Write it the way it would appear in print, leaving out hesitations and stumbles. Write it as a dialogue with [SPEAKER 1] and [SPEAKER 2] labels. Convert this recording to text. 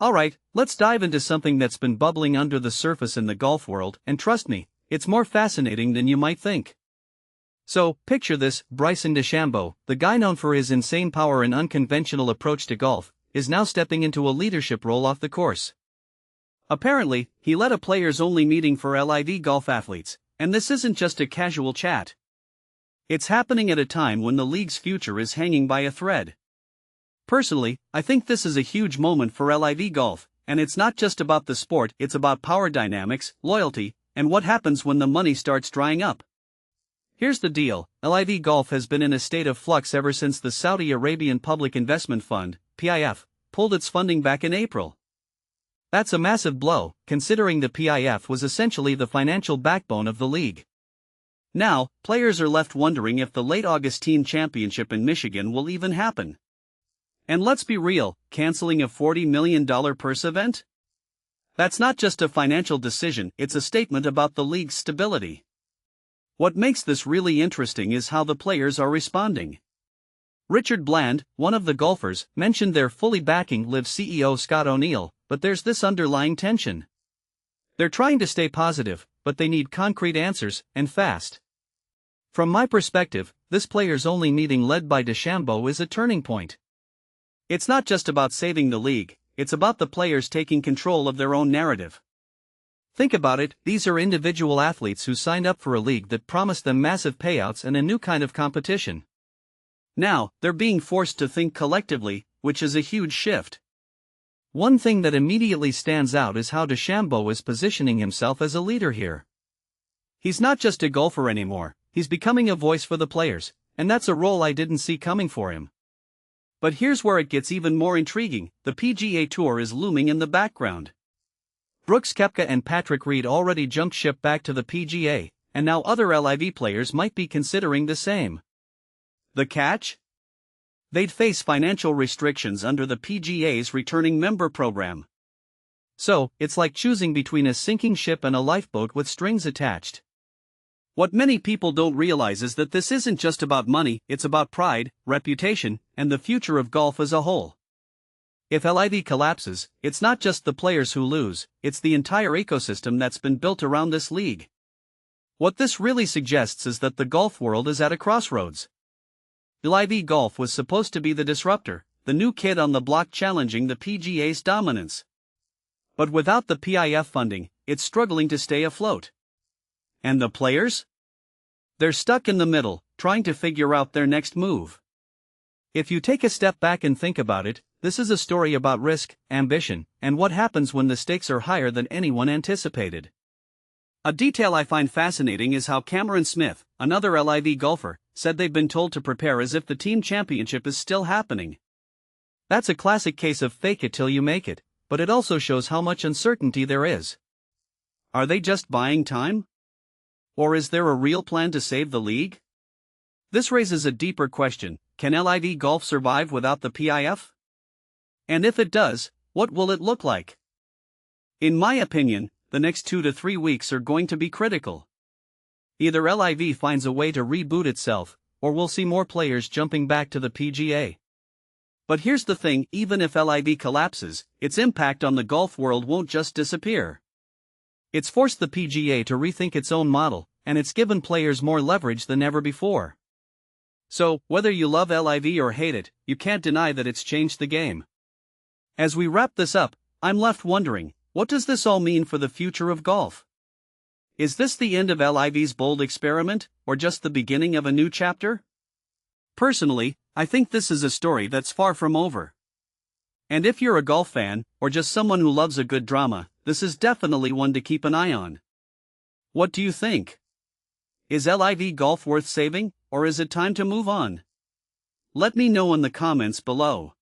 [SPEAKER 1] Alright, let's dive into something that's been bubbling under the surface in the golf world, and trust me, it's more fascinating than you might think. So, picture this: Bryson DeChambeau, the guy known for his insane power and unconventional approach to golf, is now stepping into a leadership role off the course. Apparently, he led a players-only meeting for LIV Golf athletes, and this isn't just a casual chat. It's happening at a time when the league's future is hanging by a thread. Personally, I think this is a huge moment for LIV Golf, and it's not just about the sport, it's about power dynamics, loyalty, and what happens when the money starts drying up. Here's the deal: LIV Golf has been in a state of flux ever since the Saudi Arabian Public Investment Fund, PIF, pulled its funding back in April. That's a massive blow, considering the PIF was essentially the financial backbone of the league. Now, players are left wondering if the late August Team Championship in Michigan will even happen. And let's be real, canceling a $40 million purse event? That's not just a financial decision, it's a statement about the league's stability. What makes this really interesting is how the players are responding. Richard Bland, one of the golfers, mentioned they're fully backing LIV CEO Scott O'Neill, but there's this underlying tension. They're trying to stay positive, but they need concrete answers, and fast. From my perspective, this players-only meeting led by DeChambeau is a turning point. It's not just about saving the league, it's about the players taking control of their own narrative. Think about it: these are individual athletes who signed up for a league that promised them massive payouts and a new kind of competition. Now, they're being forced to think collectively, which is a huge shift. One thing that immediately stands out is how DeChambeau is positioning himself as a leader here. He's not just a golfer anymore, he's becoming a voice for the players, and that's a role I didn't see coming for him. But here's where it gets even more intriguing: the PGA Tour is looming in the background. Brooks Koepka and Patrick Reed already jumped ship back to the PGA, and now other LIV players might be considering the same. The catch? They'd face financial restrictions under the PGA's returning member program. So, it's like choosing between a sinking ship and a lifeboat with strings attached. What many people don't realize is that this isn't just about money, it's about pride, reputation, and the future of golf as a whole. If LIV collapses, it's not just the players who lose, it's the entire ecosystem that's been built around this league. What this really suggests is that the golf world is at a crossroads. LIV Golf was supposed to be the disruptor, the new kid on the block challenging the PGA's dominance. But without the PIF funding, it's struggling to stay afloat. And the players? They're stuck in the middle, trying to figure out their next move. If you take a step back and think about it, this is a story about risk, ambition, and what happens when the stakes are higher than anyone anticipated. A detail I find fascinating is how Cameron Smith, another LIV golfer, said they've been told to prepare as if the team championship is still happening. That's a classic case of fake it till you make it, but it also shows how much uncertainty there is. Are they just buying time? Or is there a real plan to save the league? This raises a deeper question: can LIV Golf survive without the PIF? And if it does, what will it look like? In my opinion, the next 2 to 3 weeks are going to be critical. Either LIV finds a way to reboot itself, or we'll see more players jumping back to the PGA. But here's the thing: even if LIV collapses, its impact on the golf world won't just disappear. It's forced the PGA to rethink its own model, and it's given players more leverage than ever before. So, whether you love LIV or hate it, you can't deny that it's changed the game. As we wrap this up, I'm left wondering, what does this all mean for the future of golf? Is this the end of LIV's bold experiment, or just the beginning of a new chapter? Personally, I think this is a story that's far from over. And if you're a golf fan, or just someone who loves a good drama, this is definitely one to keep an eye on. What do you think? Is LIV Golf worth saving, or is it time to move on? Let me know in the comments below.